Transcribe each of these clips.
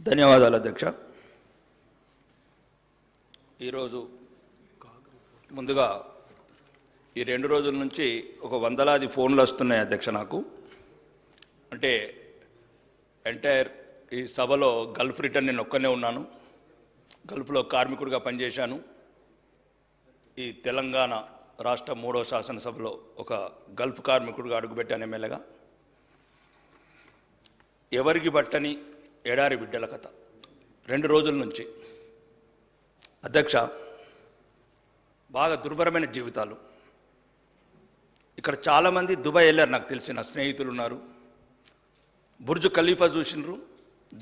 ధన్యవాదాలు అధ్యక్ష. ఈరోజు ముందుగా ఈ 2 రోజుల నుంచి ఒక వందలాది ఫోన్లు వస్తున్నాయి అధ్యక్ష. నాకు అంటే ఎంటైర్ ఈ సభలో గల్ఫ్ రిటర్న్ నేను ఒక్కనే ఉన్నాను. గల్ఫ్లో కార్మికుడిగా పనిచేశాను. ఈ తెలంగాణ రాష్ట్ర 3వ శాసనసభలో ఒక గల్ఫ్ కార్మికుడిగా అడుగుపెట్టాను ఎమ్మెల్యేగా. ఎవరికి బట్టని ఎడారి బిడ్డల కథ 2 రోజుల నుంచి అధ్యక్ష. బాగా దుర్భరమైన జీవితాలు. ఇక్కడ చాలామంది దుబాయ్ వెళ్ళారు, నాకు తెలిసిన స్నేహితులు ఉన్నారు. బుర్జ్ ఖలీఫా చూసినారు,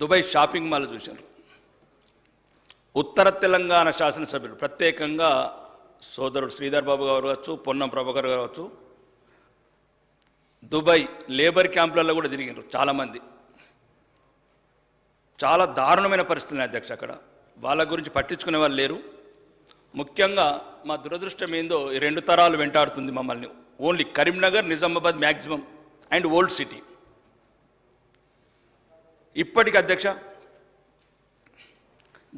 దుబాయ్ షాపింగ్ మాల్ చూసినారు. ఉత్తర తెలంగాణ శాసనసభ్యులు ప్రత్యేకంగా సోదరుడు శ్రీధర్ బాబు గారు కావచ్చు, పొన్నం ప్రభాకర్ గారు కావచ్చు, దుబాయ్ లేబర్ క్యాంపులలో కూడా తిరిగినారు చాలామంది. చాలా దారుణమైన పరిస్థితులు అధ్యక్ష. అక్కడ వాళ్ళ గురించి పట్టించుకునే వాళ్ళు లేరు. ముఖ్యంగా మా దురదృష్టం ఏందో ఈ 2 తరాలు వెంటాడుతుంది మమ్మల్ని. Only Karimnagar, Nizamabad maximum and old city. ఇప్పటికి అధ్యక్ష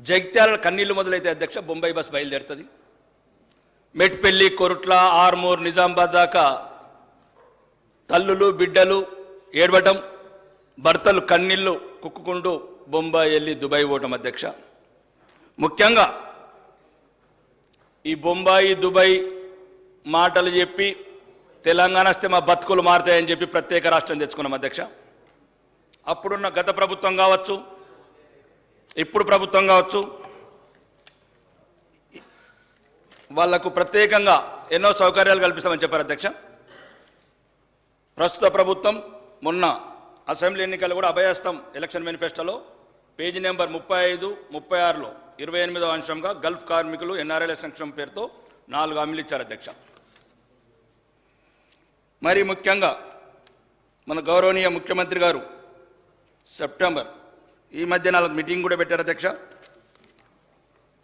జగిత్యాల కన్నీళ్లు మొదలైతే అధ్యక్ష బొంబాయి బస్ బయలుదేరుతుంది. మెట్పల్లి, కొరుట్ల, ఆర్మూర్, నిజామాబాద్ దాకా తల్లులు బిడ్డలు ఏడవటం, భర్తలు కన్నీళ్లు కుక్కుకుంటూ బొంబాయి వెళ్ళి దుబాయ్ పోవటం అధ్యక్ష. ముఖ్యంగా ఈ బొంబాయి దుబాయ్ మాటలు చెప్పి తెలంగాణ వస్తే మా బతుకులు మారుతాయని చెప్పి ప్రత్యేక రాష్ట్రం తెచ్చుకున్నాం అధ్యక్ష. అప్పుడున్న గత ప్రభుత్వం కావచ్చు, ఇప్పుడు ప్రభుత్వం కావచ్చు, వాళ్లకు ప్రత్యేకంగా ఎన్నో సౌకర్యాలు కల్పిస్తామని చెప్పారు అధ్యక్ష. ప్రస్తుత ప్రభుత్వం మొన్న అసెంబ్లీ ఎన్నికలు కూడా అభయహస్తం ఎలక్షన్ మేనిఫెస్టోలో పేజీ నెంబర్ 35, 36లో 28వ అంశంగా గల్ఫ్ కార్మికులు ఎన్ఆర్ఐల సంక్షేమం పేరుతో 4 హామీలు ఇచ్చారు అధ్యక్ష. మరి ముఖ్యంగా మన గౌరవనీయ ముఖ్యమంత్రి గారు సెప్టెంబర్ ఈ మధ్య 4 మీటింగ్ కూడా పెట్టారు అధ్యక్ష.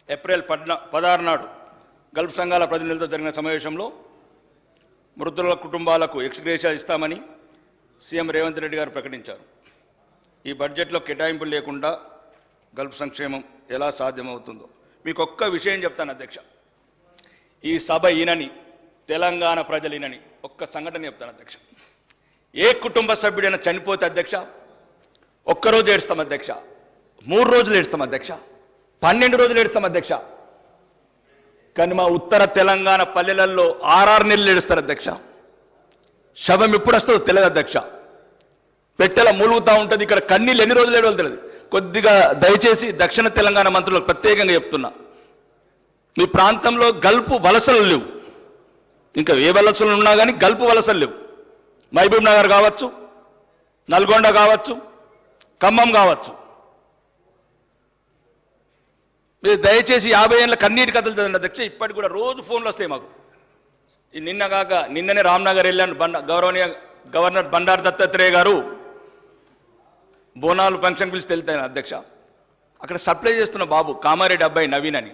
ఏప్రిల్ 16 నాడు గల్ఫ్ సంఘాల ప్రతినిధులతో జరిగిన సమావేశంలో మృతుల కుటుంబాలకు ఎక్స్గ్రేషియా ఇస్తామని సీఎం రేవంత్ రెడ్డి గారు ప్రకటించారు. ఈ బడ్జెట్లో కేటాయింపులు లేకుండా గల్ఫ్ సంక్షేమం ఎలా సాధ్యమవుతుందో మీకు ఒక్క విషయం చెప్తాను అధ్యక్ష. ఈ సభ ఈనని, తెలంగాణ ప్రజలు ఈనని ఒక్క సంఘటన చెప్తాను అధ్యక్ష. ఏ కుటుంబ సభ్యుడైనా చనిపోతే అధ్యక్ష ఒక్కరోజు ఏడుస్తాం అధ్యక్ష, 3 రోజులు ఏడుస్తాం అధ్యక్ష, 12 రోజులు ఏడుస్తాం అధ్యక్ష. కానీ మా ఉత్తర తెలంగాణ పల్లెలలో 6 నెలలు ఏడుస్తారు అధ్యక్ష. శవం ఎప్పుడు వస్తుందో తెలియదు అధ్యక్ష. పెట్టెల మూలుగుతూ ఉంటుంది. ఇక్కడ కన్నీళ్ళు ఎన్ని రోజులు ఏడవలు తెలియదు. కొద్దిగా దయచేసి దక్షిణ తెలంగాణ మంత్రులకు ప్రత్యేకంగా చెప్తున్నా, మీ ప్రాంతంలో గల్ఫ్ వలసలు లేవు. ఇంకా ఏ వలసలు ఉన్నా కానీ గల్ఫ్ వలసలు లేవు. మహబూబ్ నగర్ కావచ్చు, నల్గొండ కావచ్చు, ఖమ్మం కావచ్చు. మీరు దయచేసి 50 ఏళ్ళ కన్నీటి కథలు చదివిన అధ్యక్ష. ఇప్పటికి కూడా రోజు ఫోన్లు వస్తాయి మాకు. నిన్ననే రామ్నగర్ వెళ్ళాను. గౌరవనీయ గవర్నర్ బండారు దత్తాత్రేయ గారు బోనాలు ఫంక్షన్ పిలిచి వెళ్తాను అధ్యక్ష. అక్కడ సప్లై చేస్తున్న బాబు కామారెడ్డి అబ్బాయి నవీన్ అని,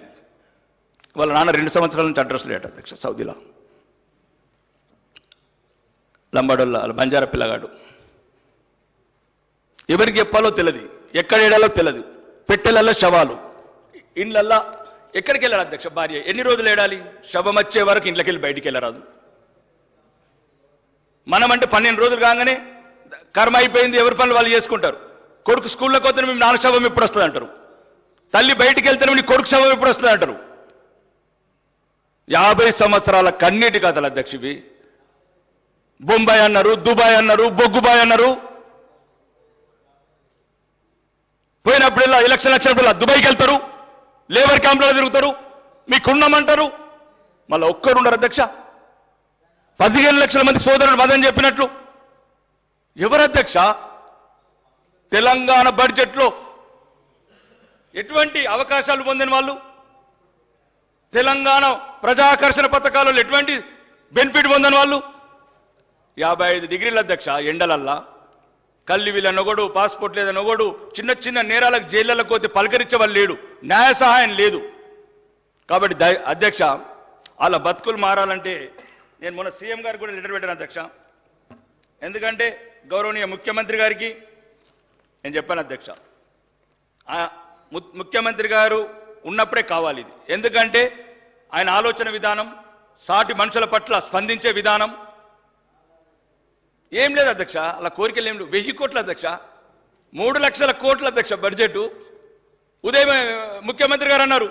వాళ్ళ నాన్న 2 సంవత్సరాల నుంచి అడ్రస్ లేట అధ్యక్ష. సౌదీలో లంబాడోళ్ళ బంజారా పిల్లగాడు. ఎవరికి చెప్పాలో తెలియదు, ఎక్కడ ఏడాలో తెలియదు. పెట్టెలల్లో శవాలు, ఇండ్లల్లా ఎక్కడికి వెళ్ళాలి అధ్యక్ష? భార్య ఎన్ని రోజులు ఏడాలి? శవం వచ్చే వరకు ఇంట్లోకి వెళ్ళి బయటికి వెళ్ళరాదు. మనం అంటే 12 రోజులు కాగానే కర్మ అయిపోయింది, ఎవరి పనులు వాళ్ళు చేసుకుంటారు. కొడుకు స్కూల్లోకి వస్తే మేము నాన్న శవం ఎప్పుడు వస్తుంది అంటారు. తల్లి బయటికి వెళ్తే నీ కొడుకు శవం ఎప్పుడు వస్తుంది అంటారు. 50 సంవత్సరాల కన్నీటి కథలు అధ్యక్ష ఇవి. బొంబాయి అన్నారు, దుబాయ్ అన్నారు, బొగ్గుబాయ్ అన్నారు. పోయినప్పుడల్లా ఎలక్షన్ వచ్చినప్పుడల్లా దుబాయ్కి వెళ్తారు, లేబర్ క్యాంపులలో తిరుగుతారు, మీకున్నామంటారు. మళ్ళీ ఒక్కరుండరు అధ్యక్ష. 15 లక్షల మంది సోదరులు మదని చెప్పినట్లు ఎవరు అధ్యక్ష? తెలంగాణ బడ్జెట్లో ఎటువంటి అవకాశాలు పొందిన వాళ్ళు, తెలంగాణ ప్రజాకర్షణ పథకాలలో ఎటువంటి బెనిఫిట్ పొందిన వాళ్ళు? 55 డిగ్రీల అధ్యక్ష ఎండలల్లా. కల్లి వీళ్ళనొగడు, పాస్పోర్ట్ లేదనొగడు, చిన్న చిన్న నేరాలకు జైళ్ళకు పోతే పలకరించే వాళ్ళు లేడు, న్యాయ సహాయం లేదు. కాబట్టి అధ్యక్ష వాళ్ళ బతుకులు మారాలంటే నేను మొన్న సీఎం గారికి కూడా లెటర్ పెట్టాను అధ్యక్ష. ఎందుకంటే గౌరవనీయ ముఖ్యమంత్రి గారికి నేను చెప్పాను అధ్యక్ష, ముఖ్యమంత్రి గారు ఉన్నప్పుడే కావాలి ఇది. ఎందుకంటే ఆయన ఆలోచన విధానం, సాటి మనుషుల పట్ల స్పందించే విధానం ఏం లేదు అధ్యక్ష. అలా కోరికలు ఏం లేవు. 1000 కోట్ల అధ్యక్ష, 3 లక్షల కోట్ల అధ్యక్ష బడ్జెట్. ఉదయం ముఖ్యమంత్రి గారు అన్నారు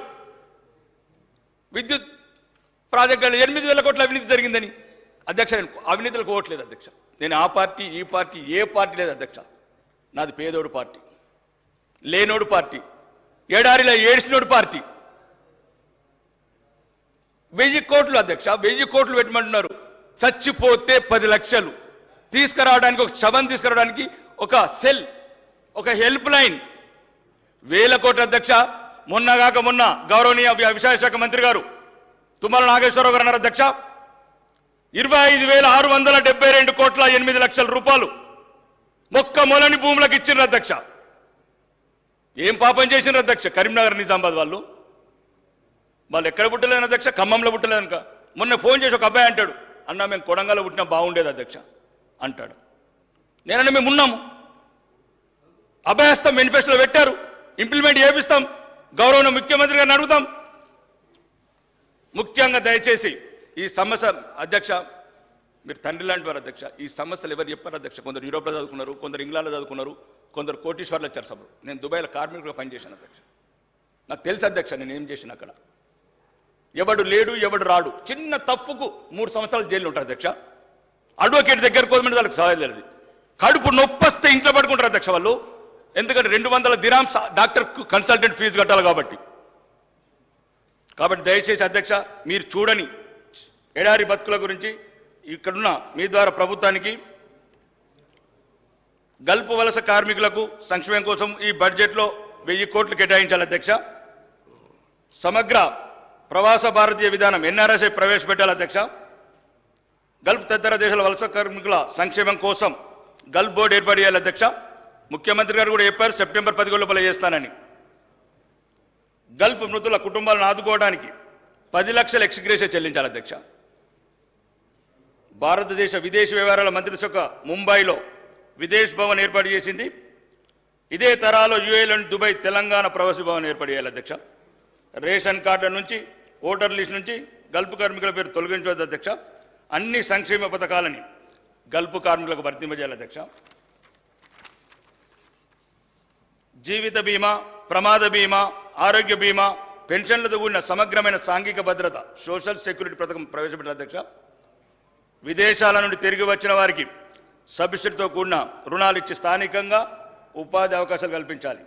విద్యుత్ ప్రాజెక్టులు 8,000 కోట్ల అవినీతి జరిగిందని. అధ్యక్ష నేను అవినీతిలో కోవట్లేదు అధ్యక్ష. నేను ఆ పార్టీ ఈ పార్టీ ఏ పార్టీ లేదు అధ్యక్ష. నాది పేదోడు పార్టీ, లేనోడు పార్టీ, ఏడారిలో ఏడ్చినోడు పార్టీ. 1000 కోట్లు అధ్యక్ష, 1000 కోట్లు పెట్టమంటున్నారు. చచ్చిపోతే 10 లక్షలు తీసుకురావడానికి, ఒక శవం తీసుకురావడానికి ఒక సెల్, ఒక హెల్ప్ లైన్ 1000 కోట్ల అధ్యక్ష. మొన్న గౌరవనీయ వ్యవసాయ శాఖ మంత్రి గారు తుమ్మల నాగేశ్వరరావు గారు అన్నారు అధ్యక్ష 25,672 కోట్ల 8 లక్షల రూపాయలు మొక్క మొలని భూములకు ఇచ్చిండ్రు అధ్యక్ష. ఏం పాపం చేసిండ్రు అధ్యక్ష? కరీంనగర్ నిజామాబాద్ వాళ్ళు ఎక్కడ పుట్టలేదు అధ్యక్ష, ఖమ్మంలో పుట్టలేదు అనుక. మొన్న ఫోన్ చేసి ఒక అబ్బాయి అంటాడు, అన్న మేము కొడంగల్లో పుట్టినా బాగుండేది అధ్యక్ష అంటాడు. నేనన్నా మేము ఉన్నాము, అభయహస్తం మేనిఫెస్టోలో పెట్టారు, ఇంప్లిమెంట్ చేపిస్తాం, గౌరవ ముఖ్యమంత్రి గారిని అడుగుతాం. ముఖ్యంగా దయచేసి ఈ సమస్య అధ్యక్ష, మీరు తండ్రి లాంటి వారు అధ్యక్ష. ఈ సమస్యలు ఎవరు చెప్పారు అధ్యక్ష? కొందరు యూరోప్లో చదువుకున్నారు, కొందరు ఇంగ్లాండ్లో చదువుకున్నారు, కొందరు కోటీశ్వర్లు వచ్చారు సభలు. నేను దుబాయ్లో కార్మికులుగా పనిచేశాను అధ్యక్ష. నాకు తెలుసు అధ్యక్ష నేను ఏం చేసిన అక్కడ. ఎవడు లేడు ఎవడు రాడు, చిన్న తప్పుకు 3 సంవత్సరాలు జైలు ఉంటారు అధ్యక్ష. అడ్వకేట్ దగ్గర కోదమంటే వాళ్ళకి సహాయం లేదు. కడుపు నొప్పొస్తే ఇంట్లో పడుకుంటారు అధ్యక్ష వాళ్ళు. ఎందుకంటే 200 దిరామ్స్ డాక్టర్ కన్సల్టెంట్ ఫీజు కట్టాలి కాబట్టి. దయచేసి అధ్యక్ష మీరు చూడని ఎడారి బతుకుల గురించి ఇక్కడున్న మీ ద్వారా ప్రభుత్వానికి గల్ఫ్ వలస కార్మికులకు సంక్షేమం కోసం ఈ బడ్జెట్లో 1000 కోట్లు కేటాయించాలి అధ్యక్ష. సమగ్ర ప్రవాస భారతీయ విధానం ఎన్ఆర్ఎస్ఐ ప్రవేశపెట్టాలి అధ్యక్ష. గల్ఫ్ తదితర దేశాల వలస కార్మికుల సంక్షేమం కోసం గల్ఫ్ బోర్డు ఏర్పాటు చేయాలి అధ్యక్ష. ముఖ్యమంత్రి గారు కూడా చెప్పారు సెప్టెంబర్ 11 లోపల చేస్తానని. గల్ఫ్ మృతుల కుటుంబాలను ఆదుకోవడానికి 10 లక్షల ఎక్స్గ్రేషియా చెల్లించాలి అధ్యక్ష. భారతదేశ విదేశీ వ్యవహారాల మంత్రిత్వ శాఖ ముంబైలో విదేశ్ భవన్ ఏర్పాటు చేసింది. ఇదే తరాలో యూఏలోని దుబాయ్ తెలంగాణ ప్రవాసీ భవన్ ఏర్పాటు చేయాలి అధ్యక్ష. రేషన్ కార్డుల నుంచి ఓటర్ లిస్ట్ నుంచి గల్ఫ్ కార్మికుల పేరు తొలగించవద్దు అధ్యక్ష. అన్ని సంక్షేమ పథకాలని గల్ఫ్ కార్మికులకు వర్తింపజేయాలి అధ్యక్ష. జీవిత బీమా, ప్రమాద బీమా, ఆరోగ్య బీమా, పెన్షన్లతో కూడిన సమగ్రమైన సాంఘిక భద్రత సోషల్ సెక్యూరిటీ పథకం ప్రవేశపెట్టారు అధ్యక్ష. విదేశాల నుండి తిరిగి వచ్చిన వారికి సబ్సిడీతో కూడిన రుణాలు ఇచ్చి స్థానికంగా ఉపాధి అవకాశాలు కల్పించాలి.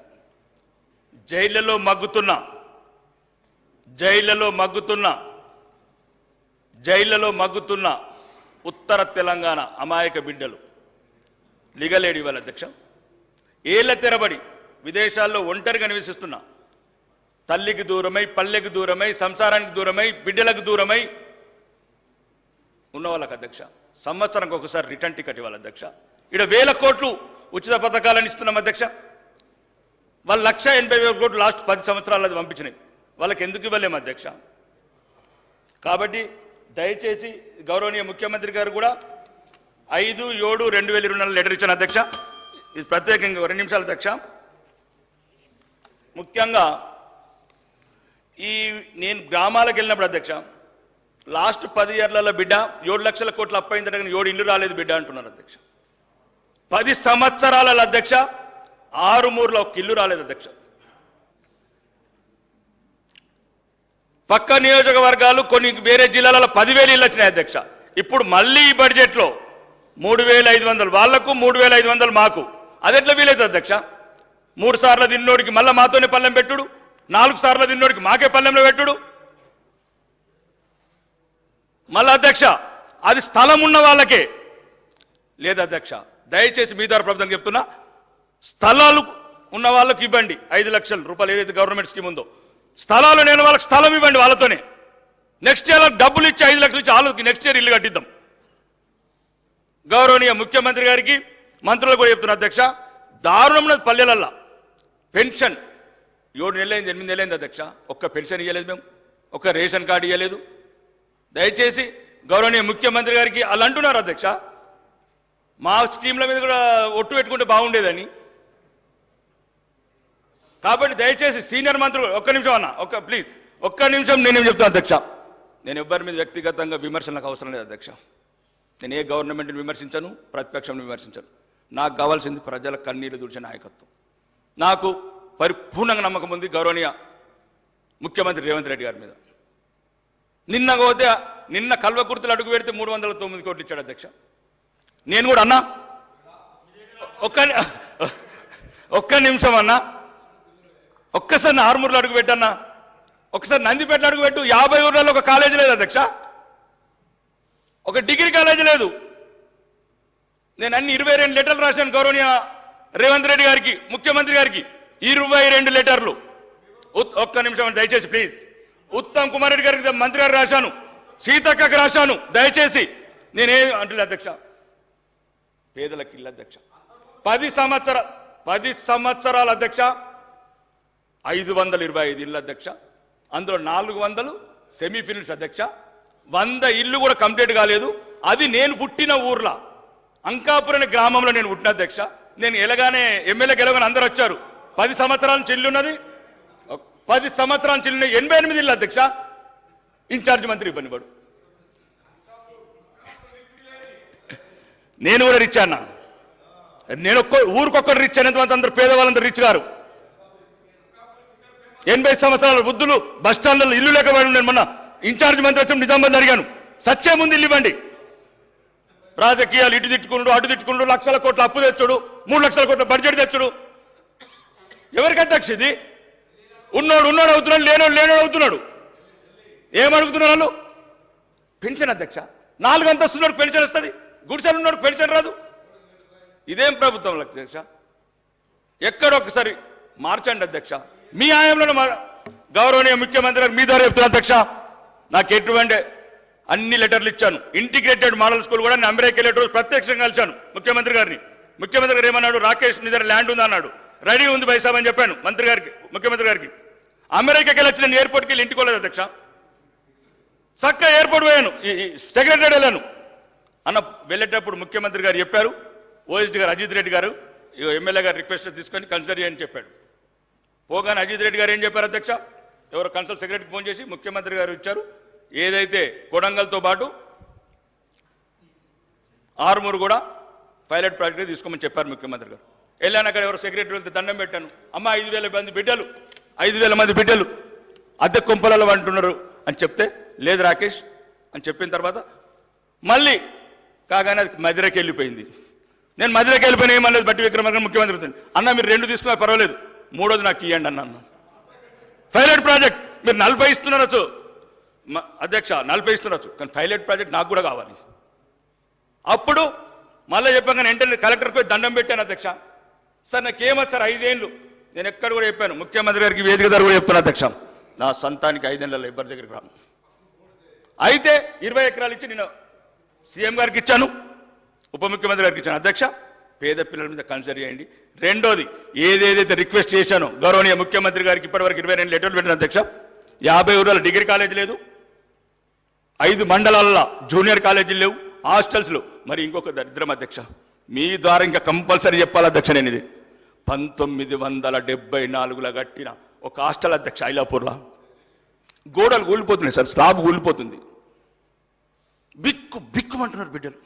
జైళ్లలో మగ్గుతున్న ఉత్తర తెలంగాణ అమాయక బిడ్డలు లిగలేడి వాళ్ళ అధ్యక్ష. ఏళ్ల తెరబడి విదేశాల్లో ఒంటరిగా నివసిస్తున్న తల్లికి దూరమై, పల్లెకి దూరమై, సంసారానికి దూరమై, బిడ్డలకు దూరమై ఉన్న వాళ్ళకి అధ్యక్ష సంవత్సరానికి ఒకసారి రిటర్న్ టికెట్ ఇవ్వాలి అధ్యక్ష. ఇక్కడ 1000 కోట్లు ఉచిత పథకాలను ఇస్తున్నాం అధ్యక్ష. వాళ్ళు 1,80,000 కోట్లు లాస్ట్ 10 సంవత్సరాలు అది పంపించినాయి. వాళ్ళకి ఎందుకు ఇవ్వలేము అధ్యక్ష? కాబట్టి దయచేసి గౌరవనీయ ముఖ్యమంత్రి గారు కూడా 5/7/2024 లెటర్ ఇచ్చాను అధ్యక్ష. ఇది ప్రత్యేకంగా 2 నిమిషాలు అధ్యక్ష. ముఖ్యంగా నేను గ్రామాలకు వెళ్ళినప్పుడు అధ్యక్ష లాస్ట్ 10 ఇయర్లలో బిడ్డ 7 లక్షల కోట్లు అప్పైంది, 7 ఇల్లు రాలేదు బిడ్డ అంటున్నారు అధ్యక్ష. 10 సంవత్సరాలలో అధ్యక్ష 6 ఒక ఇల్లు రాలేదు అధ్యక్ష. పక్క నియోజకవర్గాలు కొన్ని వేరే జిల్లాలలో 10,000 ఇళ్ళు వచ్చినాయి అధ్యక్ష. ఇప్పుడు మళ్ళీ ఈ బడ్జెట్లో 3,500 వాళ్లకు, 3,500 మాకు. అది ఎట్లా వీలైతుంది అధ్యక్ష? 3 సార్లు తిన్నోడికి మళ్ళీ మాతోనే పల్లెం పెట్టుడు, 4 సార్లు తిన్నోడికి మాకే పల్లెంలో పెట్టుడు. మళ్ళీ అధ్యక్ష అది స్థలం ఉన్న వాళ్ళకే లేదు అధ్యక్ష. దయచేసి మీ ద్వారా ప్రభుత్వం చెప్తున్నా, స్థలాలు ఉన్న వాళ్ళకి ఇవ్వండి 5 లక్షల రూపాయలు ఏదైతే గవర్నమెంట్ స్కీమ్ ఉందో. స్థలాలు నేను వాళ్ళకి స్థలం ఇవ్వండి, వాళ్ళతోనే నెక్స్ట్ ఇయర్ డబ్బులు ఇచ్చి 5 లక్షలు ఇచ్చి వాళ్ళకి నెక్స్ట్ ఇయర్ ఇల్లు కట్టిద్దాం. గౌరవనీయ ముఖ్యమంత్రి గారికి మంత్రులు కూడా చెప్తున్నా అధ్యక్ష, దారుణమైన పల్లెలల్లా పెన్షన్ 7 నెలలైంది 8 నెలలైంది అధ్యక్ష. ఒక్క పెన్షన్ ఇవ్వలేదు మేము, ఒక్క రేషన్ కార్డు ఇవ్వలేదు. దయచేసి గౌరవనీయ ముఖ్యమంత్రి గారికి అలా అంటున్నారు అధ్యక్ష, మా స్కీమ్ల మీద కూడా ఒట్టు పెట్టుకుంటే బాగుండేదని. కాబట్టి దయచేసి సీనియర్ మంత్రులు ఒక్క నిమిషం అన్న ప్లీజ్ ఒక్క నిమిషం నేనేం చెప్తాను అధ్యక్ష. నేను ఎవ్వరి మీద వ్యక్తిగతంగా విమర్శలకు అవసరం లేదు అధ్యక్ష. నేను ఏ గవర్నమెంట్ని విమర్శించను, ప్రతిపక్షం విమర్శించను. నాకు కావాల్సింది ప్రజల కన్నీళ్లు తుడిచే నాయకత్వం. నాకు పరిపూర్ణంగా నమ్మకం ఉంది గౌరవనీయ ముఖ్యమంత్రి రేవంత్ రెడ్డి గారి మీద. నిన్న కల్వకుర్తిలో అడుగు పెడితే 309 కోట్లు ఇచ్చాడు అధ్యక్ష. నేను కూడా అన్నా ఒక్క నిమిషం అన్నా, ఒక్కసారి ఆర్మూర్లో అడుగు పెట్టన్నా, ఒకసారి నందిపేటలో అడుగు పెట్టు. 50 ఊర్లలో ఒక కాలేజీ లేదు అధ్యక్ష, ఒక డిగ్రీ కాలేజీ లేదు. నేను అన్ని 22 లెటర్లు రాశాను గౌరవనీయ రేవంత్ రెడ్డి గారికి, ముఖ్యమంత్రి గారికి 22 లెటర్లు. ఒక్క నిమిషం దయచేసి ప్లీజ్. ఉత్తమ్ కుమార్ రెడ్డి గారికి మంత్రి గారు రాశాను, సీతక్కకి రాశాను. దయచేసి నేనేం అంటున్నా అధ్యక్ష, పేదలకు ఇల్లు అధ్యక్ష 10 సంవత్సరాల అధ్యక్ష 525 ఇల్లు అధ్యక్ష. అందులో 400 సెమీఫినిష్ అధ్యక్ష. 100 ఇల్లు కూడా కంప్లీట్ కాలేదు. అది నేను పుట్టిన ఊర్లో అంకాపురం అనే గ్రామంలో నేను పుట్టిన అధ్యక్ష. నేను ఎమ్మెల్యే గెలవగానే అందరూ వచ్చారు. 10 సంవత్సరాల నుంచి ఇల్లు ఉన్నది, 10 సంవత్సరాల నుంచి ఇల్లు 88 ఇల్లు అధ్యక్ష. ఇన్ఛార్జ్ మంత్రి ఇబ్బంది పడు. నేను కూడా రిచ్ అన్నా. నేను ఊరికొక్కరు రిచ్ అనేంత అందరూ పేదవాళ్ళందరూ రిచ్ గారు. 80 సంవత్సరాల వృద్ధులు బస్ స్టాండ్లలో ఇల్లు లేకపోయి నేను మొన్న ఇన్ఛార్జ్ మంత్రి వచ్చి నిజామాబాద్ అడిగాను, సచ్చే ముందు ఇల్లు ఇవ్వండి. రాజకీయాలు ఇటు తిట్టుకున్నాడు అటు తిట్టుకున్నాడు, లక్షల కోట్ల అప్పు తెచ్చుడు, 3 లక్షల కోట్ల బడ్జెట్ తెచ్చుడు. ఎవరికి అధ్యక్ష ఇది? ఉన్నోడు అవుతున్నాడు, లేనోడు అవుతున్నాడు. ఏమడుగుతున్నారు వాళ్ళు? పెన్షన్ అధ్యక్ష. 4 అంతస్తున్నోడు పెన్షన్ వస్తుంది, గుడిసెలు ఉన్నోడు పెన్షన్ రాదు. ఇదేం ప్రభుత్వం అధ్యక్ష? ఎక్కడొక్కసారి మార్చండి అధ్యక్ష. మీ ఆయంలో గౌరవనీయ ముఖ్యమంత్రి గారు మీ ద్వారా చెప్తున్నా అధ్యక్ష. నాకు ఎటువంటి అన్ని లెటర్లు ఇచ్చాను. ఇంటిగ్రేటెడ్ మోడల్ స్కూల్ కూడా నేను అమెరికా వెళ్ళేటప్పుడు ప్రత్యక్షంగా కలిశాను ముఖ్యమంత్రి గారిని. ముఖ్యమంత్రి గారు ఏమన్నాడు? రాకేష్ మీ దగ్గర ల్యాండ్ ఉంది అన్నాడు. రెడీ ఉంది బైసాబ్ అని చెప్పాను మంత్రి గారికి, ముఖ్యమంత్రి గారికి. అమెరికాకి వెళ్ళి వచ్చి నేను ఎయిర్పోర్ట్కి వెళ్ళి ఇంటికి వెళ్ళలేదు అధ్యక్ష. చక్కగా ఎయిర్పోర్ట్ పోయాను, సెక్రటరీ వెళ్ళాను అన్న. వెళ్ళేటప్పుడు ముఖ్యమంత్రి గారు చెప్పారు, ఓఎస్డీ గారు అజిత్ రెడ్డి గారు ఎమ్మెల్యే గారు రిక్వెస్ట్ తీసుకొని కన్సల్ట్ చేయని చెప్పాడు. పోగానే అజిత్ రెడ్డి గారు ఏం చెప్పారు అధ్యక్ష? ఎవరో కన్సల్ట్ సెక్రటరీకి ఫోన్ చేసి ముఖ్యమంత్రి గారు ఇచ్చారు, ఏదైతే కొడంగల్తో పాటు ఆర్మూరు కూడా పైలట్ ప్రాజెక్ట్ తీసుకోమని చెప్పారు ముఖ్యమంత్రి గారు. వెళ్ళాను, అక్కడ ఎవరో సెక్రటరీ వెళ్తే దండం పెట్టాను. అమ్మ 5,000 మంది బిడ్డలు అద్దె కుంపలలో అంటున్నారు అని చెప్తే, లేదు రాకేష్ అని చెప్పిన తర్వాత మళ్ళీ కాగానే అది మదిరకి వెళ్ళిపోయింది. నేను మదిరకి వెళ్ళిపోయినా ఏమలేదు. బట్టి విక్రమార్క ముఖ్యమంత్రి అన్న మీరు 2 తీసుకున్నా పర్వాలేదు, 3వది నాకు ఇవ్వండి అన్న. పైలట్ ప్రాజెక్ట్ మీరు 40 ఇస్తున్నారచ్చు అధ్యక్ష, 40 ఇస్తున్నారచ్చు, కానీ పైలట్ ప్రాజెక్ట్ నాకు కూడా కావాలి. అప్పుడు మళ్ళీ చెప్పాను, వెంటనే కలెక్టర్కి పోయి దండం పెట్టాను అధ్యక్ష. సార్ నాకేమో సార్ 5 ఏళ్ళు నేను ఎక్కడ కూడా చెప్పాను, ముఖ్యమంత్రి గారికి వేదిక ద్వారా కూడా చెప్తాను అధ్యక్ష, నా సొంతానికి 5 ఏళ్ళలో ఎవరి దగ్గరికి రాను. అయితే 20 ఎకరాలు ఇచ్చి నేను సీఎం గారికి ఇచ్చాను, ఉప ముఖ్యమంత్రి గారికి ఇచ్చాను. అధ్యక్ష పేద పిల్లల మీద కన్సిడర్ చేయండి. రెండోది ఏదేదైతే రిక్వెస్ట్ చేశానో గౌరవనీయ ముఖ్యమంత్రి గారికి ఇప్పటివరకు 22 లెటర్లు పెట్టిన అధ్యక్ష. 50 ఊర్లలో డిగ్రీ కాలేజీ లేదు, 5 మండలాల్లో జూనియర్ కాలేజీలు లేవు, హాస్టల్స్లో. మరి ఇంకొక దరిద్రం అధ్యక్ష, మీ ద్వారా ఇంకా కంపల్సరీ చెప్పాలి అధ్యక్ష. నేను ఇది 1974లో కట్టిన ఒక హాస్టల్ అధ్యక్ష, ఐలాపూర్లో గోడలు కూలిపోతున్నాయి సార్, స్లాబ్ కూలిపోతుంది. బిక్కుమంటున్నారు బిడ్డలు.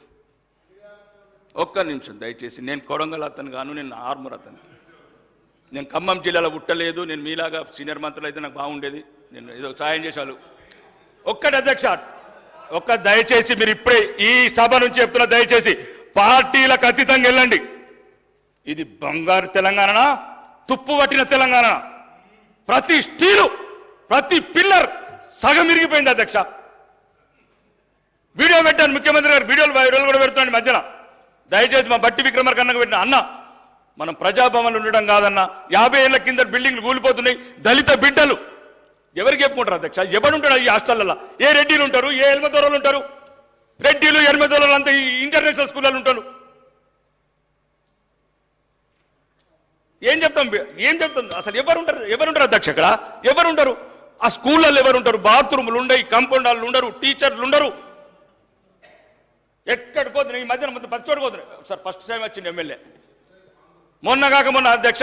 ఒక్క నిమిషం దయచేసి. నేను కొడంగల్ అతను గాను, నేను ఆర్మూర్ అతను. నేను ఖమ్మం జిల్లాలో పుట్టలేదు. నేను మీలాగా సీనియర్ మంత్రులు అయితే నాకు బాగుండేది, నేను ఏదో సాయం చేశాను. ఒక్కటి అధ్యక్ష, దయచేసి మీరు ఇప్పుడే ఈ సభ నుంచి చెప్తున్నా, దయచేసి పార్టీలకు అతీతంగా వెళ్ళండి. ఇది బంగారు తెలంగాణ, తుప్పు పట్టిన తెలంగాణ. ప్రతి స్టీలు, ప్రతి పిల్లర్ సగం ఇరిగిపోయింది అధ్యక్ష. వీడియో పెట్టాను ముఖ్యమంత్రి గారు, వీడియోలు కూడా పెడుతున్నాను మధ్యన. దయచేసి మా బట్టి విక్రమార్క అన్నకు పెట్టిన అన్న, మనం ప్రజాభవన్లు ఉండడం కాదన్న. 50 ఏళ్ల కింద బిల్డింగ్లు కూలిపోతున్నాయి. దళిత బిడ్డలు ఎవరికి చెప్పుకుంటారు అధ్యక్ష? ఎవడుంటాడు ఈ హాస్టల్లో? ఏ రెడ్డిలు ఉంటారు, ఏ ఎల్మదొరలు ఉంటారు? రెడ్డిలు ఎల్మదొరలు అంతా ఇంటర్నేషనల్ స్కూళ్ళలో ఉంటారు. ఏం చెప్తాం అసలు? ఎవరుంటారు అధ్యక్ష ఇక్కడ? ఎవరుంటారు ఆ స్కూళ్ళల్లో? ఎవరుంటారు? బాత్రూములు ఉండయి, కాంపౌండాలు ఉండరు, టీచర్లు ఉండరు. ఎక్కడికి పోతున్నాయి ఈ మధ్యన, మొత్తం 10 చోటుకు పోతున్నాయి సార్. ఫస్ట్ టైం వచ్చింది ఎమ్మెల్యే మొన్న అధ్యక్ష.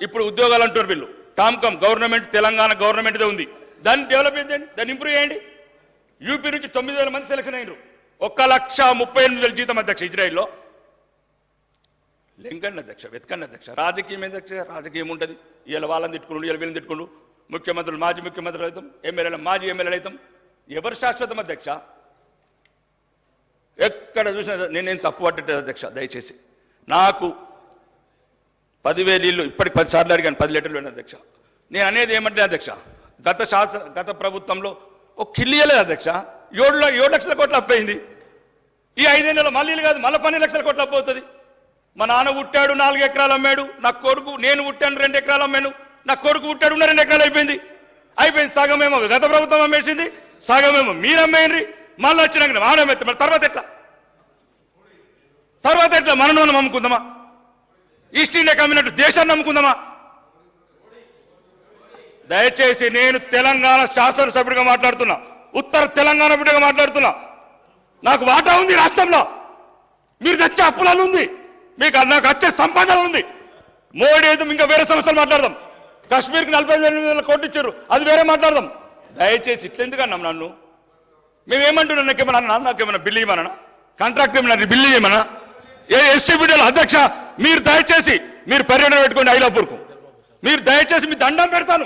ఇప్పుడు ఉద్యోగాలు అంటున్నారు వీళ్ళు. టామ్కమ్ గవర్నమెంట్ తెలంగాణ గవర్నమెంట్దే ఉంది. దాన్ని డెవలప్ చేయండి, దాన్ని ఇంప్రూవ్ చేయండి. యూపీ నుంచి 9,000 మంది సెలక్షన్ అయ్యారు. 1,38,000 జీతం అధ్యక్ష ఇజ్రాయిల్లో. లెంకండి అధ్యక్ష, వెతకండి అధ్యక్ష. రాజకీయం అధ్యక్ష, రాజకీయం ఉంటుంది. ఇలా వాళ్ళని తిట్టుకున్నాడు, ఇలా వీళ్ళని తిట్టుకున్నాడు. ముఖ్యమంత్రులు మాజీ ముఖ్యమంత్రులు అవుతాం, ఎమ్మెల్యేలు మాజీ ఎమ్మెల్యేలు అవుతాం. ఎవరు శాశ్వతం అధ్యక్ష? ఎక్కడ చూసినా నేనేం తప్పు పట్టలేదు అధ్యక్ష. దయచేసి నాకు 10,000 ఇల్లు ఇప్పటికి 10 సార్లు అడిగాను, 10 లీటర్లు వేయండి అధ్యక్ష. నేను అనేది ఏమంటే అధ్యక్ష, గత ప్రభుత్వంలో ఒక కిల్లియలేదు అధ్యక్ష. 7 లక్షల కోట్లు అప్పయింది. ఈ 5 నెలలు మళ్ళీ కాదు, మళ్ళీ 12 లక్షల కోట్లు అప్పు అవుతుంది. మా నాన్న పుట్టాడు, 4 ఎకరాలు అమ్మాడు. నా కొడుకు, నేను పుట్టాను, 2 ఎకరాలు అమ్మాను. నా కొడుకు పుట్టాడు, 2 ఎకరాలు అయిపోయింది. సగమేమో గత ప్రభుత్వం అమ్మేసింది, సగమేమో మీరు అమ్మేయండి. మళ్ళీ వచ్చినాక వాడమెత్త. మరి తర్వాత ఎట్లా మనం అమ్ముకుందామా? ఈస్ట్ ఇండియా కమ్యూనిటీ దేశాన్ని నమ్ముకుందామా? దయచేసి నేను తెలంగాణ శాసనసభ్యుడిగా మాట్లాడుతున్నా, ఉత్తర తెలంగాణ బిడ్డగా మాట్లాడుతున్నా. నాకు వాటా ఉంది రాష్ట్రంలో. మీరు తెచ్చే అప్పులలో ఉంది, నాకు వచ్చే సంపాదన ఉంది. మోడీ అయితే ఇంకా వేరే సమస్యలు మాట్లాడదాం. కాశ్మీర్కి 45,000 కోట్లు ఇచ్చారు, అది వేరే మాట్లాడదాం. దయచేసి ఇట్లెందుకు అన్నాం? నన్ను మేమేమంటున్నాం? నాకేమన్నా బిల్లు ఇవ్వమన్నా? కాంట్రాక్ట్ ఏమన్నా బిల్లు ఇవ్వమన్నా? ఎస్సీ బిడ్డలు అధ్యక్ష, మీరు దయచేసి మీరు పర్యటన పెట్టుకోండి ఐలాపూర్కు. మీరు దయచేసి మీ దండం పెడతాను.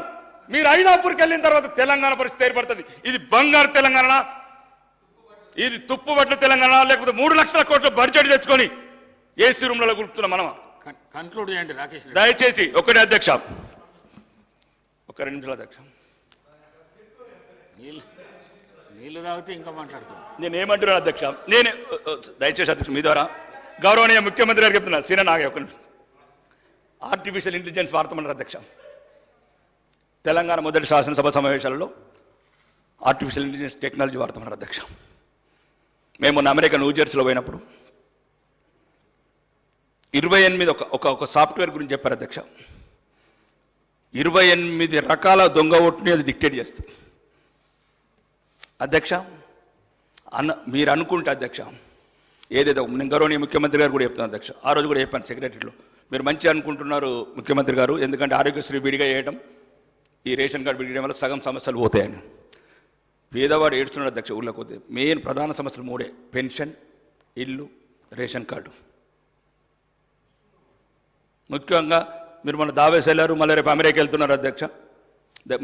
మీరు ఐలాపూర్కి వెళ్ళిన తర్వాత తెలంగాణ పరిస్థితి ఏర్పడుతుంది. ఇది బంగారు తెలంగాణ, ఇది తుప్పుబట్ల తెలంగాణ, లేకపోతే 3 లక్షల కోట్ల బడ్జెట్ తెచ్చుకొని ఏసీ రూమ్లలో గుర్తున్నాం మనం. కన్క్లూడ్ చేయండి రాకేష్. దయచేసి ఒకటే అధ్యక్ష, ఒక 2 నిమిషాలు అధ్యక్ష. నీళ్ళు తాగితే ఇంకా మాట్లాడుతున్నాను. నేను ఏమంటున్నాను అధ్యక్ష, నేను దయచేసి అధ్యక్ష మీ ద్వారా గౌరవనీయ ముఖ్యమంత్రి గారు చెప్తున్నా. సీనా నాగే ఒక ఆర్టిఫిషియల్ ఇంటెలిజెన్స్ వాడతామన్నారు అధ్యక్ష. తెలంగాణ మొదటి శాసనసభ సమావేశాలలో ఆర్టిఫిషియల్ ఇంటెలిజెన్స్ టెక్నాలజీ వాడతామన్నారు అధ్యక్ష. మేము మొన్న అమెరికా న్యూజెర్సీలో పోయినప్పుడు 28 ఒక సాఫ్ట్వేర్ గురించి చెప్పారు అధ్యక్ష. 28 రకాల దొంగ ఓటుని అది డిక్టేట్ చేస్తుంది అధ్యక్ష. మీరు అనుకుంటే అధ్యక్ష, ఏదేదో నేను గౌరవనీయ ముఖ్యమంత్రి గారు కూడా చెప్తున్నాను అధ్యక్ష. ఆ రోజు కూడా చెప్పాను సెక్రటరీలో, మీరు మంచి అనుకుంటున్నారు ముఖ్యమంత్రి గారు, ఎందుకంటే ఆరోగ్యశ్రీ విడిగా చేయడం, ఈ రేషన్ కార్డు విడిగడం వల్ల సగం సమస్యలు పోతాయని. పేదవాడు ఏడుస్తున్నాడు అధ్యక్ష. ఊళ్ళోకి పోతే మెయిన్ ప్రధాన సమస్యలు 3: పెన్షన్, ఇల్లు, రేషన్ కార్డు. ముఖ్యంగా మీరు మన దావేస్ వెళ్ళారు, మళ్ళీ రేపు అమెరికా వెళ్తున్నారు అధ్యక్ష.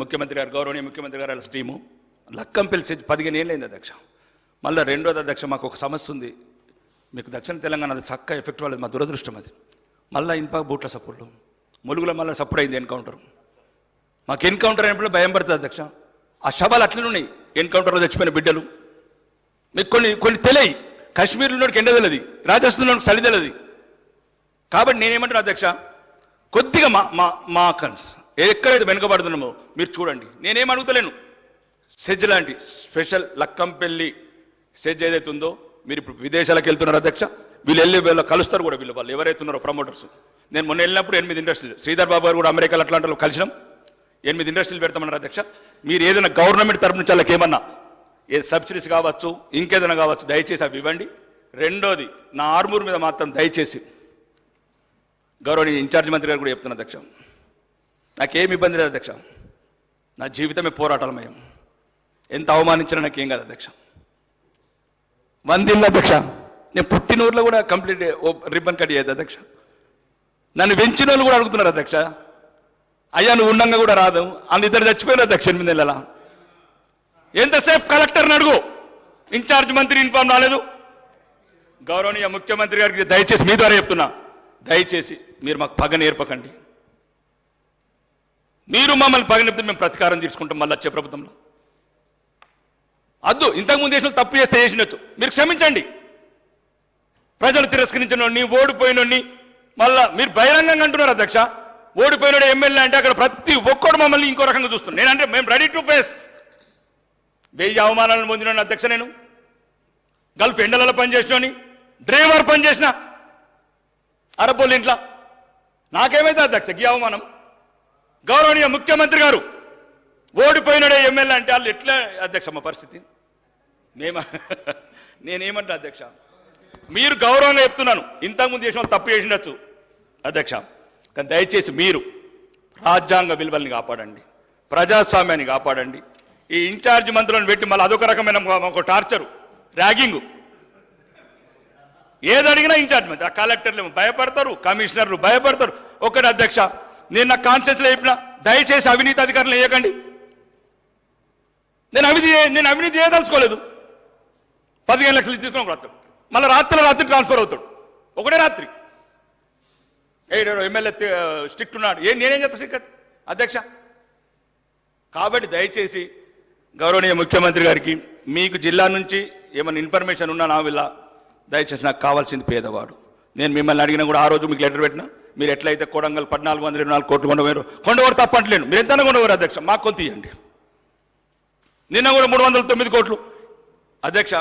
ముఖ్యమంత్రి గారు, గౌరవనీయ ముఖ్యమంత్రి గారు వాళ్ళ స్ట్రీము లక్కంపల్లి 15 ఏళ్ళు అయింది అధ్యక్ష. మళ్ళీ రెండోది అధ్యక్ష, మాకు ఒక సమస్య ఉంది. మీకు దక్షిణ తెలంగాణ అది చక్క ఎఫెక్ట్ వాళ్ళది, మా దురదృష్టం అది. మళ్ళీ ఇన్పాక బూట్ల సపోర్ట్లు, ములుగులో మళ్ళీ సపోర్ట్ అయింది ఎన్కౌంటర్. మాకు ఎన్కౌంటర్ అయినప్పుడు భయం పడుతుంది అధ్యక్ష. ఆ శవాలు అట్లనే ఉన్నాయి, ఎన్కౌంటర్లో చచ్చిపోయిన బిడ్డలు. మీకు కొన్ని తెలియదు. కాశ్మీర్లోకి ఎండ తెలియదు, రాజస్థాన్లోకి చలి తెలియదు. కాబట్టి నేనేమంటున్నా అధ్యక్ష, కొద్దిగా మా కన్స్ ఎక్కడైతే వెనుకబడుతున్నామో మీరు చూడండి. నేనేం అడుగుతలేను. సెజ్ లాంటి స్పెషల్ లక్కంపల్లి సెజ్ ఏదైతే ఉందో, మీరు ఇప్పుడు విదేశాలకు వెళ్తున్నారు అధ్యక్ష. వీళ్ళు కలుస్తారు కూడా, వాళ్ళు ఎవరైతే ఉన్నారో ప్రమోటర్స్. నేను మొన్న వెళ్ళినప్పుడు 8 ఇండస్ట్రీలు, శ్రీధర్ బాబు గారు కూడా అమెరికాలో అట్లాంటిలో కలిసినాం. 8 ఇండస్ట్రీలు పెడతామన్నారు అధ్యక్ష. మీరు ఏదైనా గవర్నమెంట్ తరపు నుంచి వాళ్ళకి ఏమన్నా సబ్సిడీస్ కావచ్చు, ఇంకేదైనా కావచ్చు, దయచేసి అవి ఇవ్వండి. రెండోది, నా ఆర్మూర్ మీద మాత్రం దయచేసి గౌరవనీయ ఇన్ఛార్జ్ మంత్రి గారు కూడా చెప్తున్నా అధ్యక్ష, నాకేం ఇబ్బంది లేదు అధ్యక్ష. నా జీవితమే పోరాటాలమయం. ఎంత అవమానించినా నాకేం కాదు అధ్యక్ష. 100 ఇళ్ళు అధ్యక్ష. నేను పుట్టిన ఊర్లో కూడా కంప్లీట్ రిబ్బన్ కట్ చేయదు అధ్యక్ష. నన్ను పెంచిన వాళ్ళు కూడా అడుగుతున్నారు అధ్యక్ష, అయ్యా నువ్వు ఉండంగా కూడా రాదు. ఇద్దరు చచ్చిపోయారు అధ్యక్ష 8 నెలల. ఎంతసేపు కలెక్టర్ని అడుగు, ఇన్ఛార్జ్ మంత్రి ఇన్ఫార్మ్ రాలేదు. గౌరవనీయ ముఖ్యమంత్రి గారికి దయచేసి మీ ద్వారా చెప్తున్నా, దయచేసి మీరు మాకు పగ నేర్పకండి. మీరు మమ్మల్ని పగ నేర్పితే మేము ప్రతీకారం తీసుకుంటాం మళ్ళీ వచ్చే ప్రభుత్వంలో. అద్దు, ఇంతకుముందు దేశంలో తప్పు చేస్తే చేసినచ్చు, మీరు క్షమించండి. ప్రజలు తిరస్కరించిన నీ ఓడిపోయినోడిని మళ్ళా మీరు బహిరంగంగా అంటున్నారు అధ్యక్ష. ఓడిపోయినాడు ఎమ్మెల్యే అంటే అక్కడ ప్రతి ఒక్కడు మమ్మల్ని ఇంకో రకంగా చూస్తున్నాను. నేనంటే మేము రెడీ టు ఫేస్. 1000 అవమానాలను పొందిన అధ్యక్ష. నేను గల్ఫ్ ఎండలలో పనిచేసినోని, డ్రైవర్ పనిచేసిన అరబ్బోళ్ళు ఇంట్లో. నాకేమైతే అధ్యక్ష ఈ అవమానం? గౌరవనీయ ముఖ్యమంత్రి గారు ఓడిపోయినాడే ఎమ్మెల్యే అంటే వాళ్ళు ఎట్లా అధ్యక్ష మా పరిస్థితి? నేనేమంటా అధ్యక్ష, మీరు గౌరవంగా చెప్తున్నాను, ఇంతకుముందు చేసిన వాళ్ళు తప్పు చేసిండొచ్చు అధ్యక్ష, కానీ దయచేసి మీరు రాజ్యాంగ విలువల్ని కాపాడండి, ప్రజాస్వామ్యాన్ని కాపాడండి. ఈ ఇన్ఛార్జ్ మంత్రులను పెట్టి మళ్ళీ అదొక రకమైన ఒక టార్చరు, ర్యాగింగు. ఏది అడిగినా ఇన్ఛార్జ్ మంత్రి. ఆ కలెక్టర్లు భయపడతారు, కమిషనర్లు భయపడతారు. ఒకటి అధ్యక్ష, నేను నా కాన్స్టిట్యూన్సీలో చెప్పిన, దయచేసి అవినీతి అధికారులు వేయకండి. నేను అవినీతి చేయదలుచుకోలేదు. 15 లక్షలు తీసుకుని రాత్రి, మళ్ళీ రాత్రి ట్రాన్స్ఫర్ అవుతాడు. ఒకటే రాత్రి ఎమ్మెల్యే స్ట్రిక్ట్ ఉన్నాడు. నేనేం చేస్తా స్ట్రిక్ట్ అధ్యక్ష? కాబట్టి దయచేసి గౌరవనీయ ముఖ్యమంత్రి గారికి, మీకు జిల్లా నుంచి ఏమైనా ఇన్ఫర్మేషన్ ఉన్నా నా వల్ల దయచేసి నాకు కావాల్సింది పేదవాడు. నేను మిమ్మల్ని అడిగినా కూడా ఆ రోజు మీకు లెటర్ పెట్టినా, మీరు ఎట్లయితే కొడంగల్ 1424 కోట్లు కొండవారు తప్పట్లేను. మీరు ఎంత కొండవారు అధ్యక్ష, మాకు కొంత ఇవ్వండి. నిన్న కూడా 309 కోట్లు అధ్యక్ష.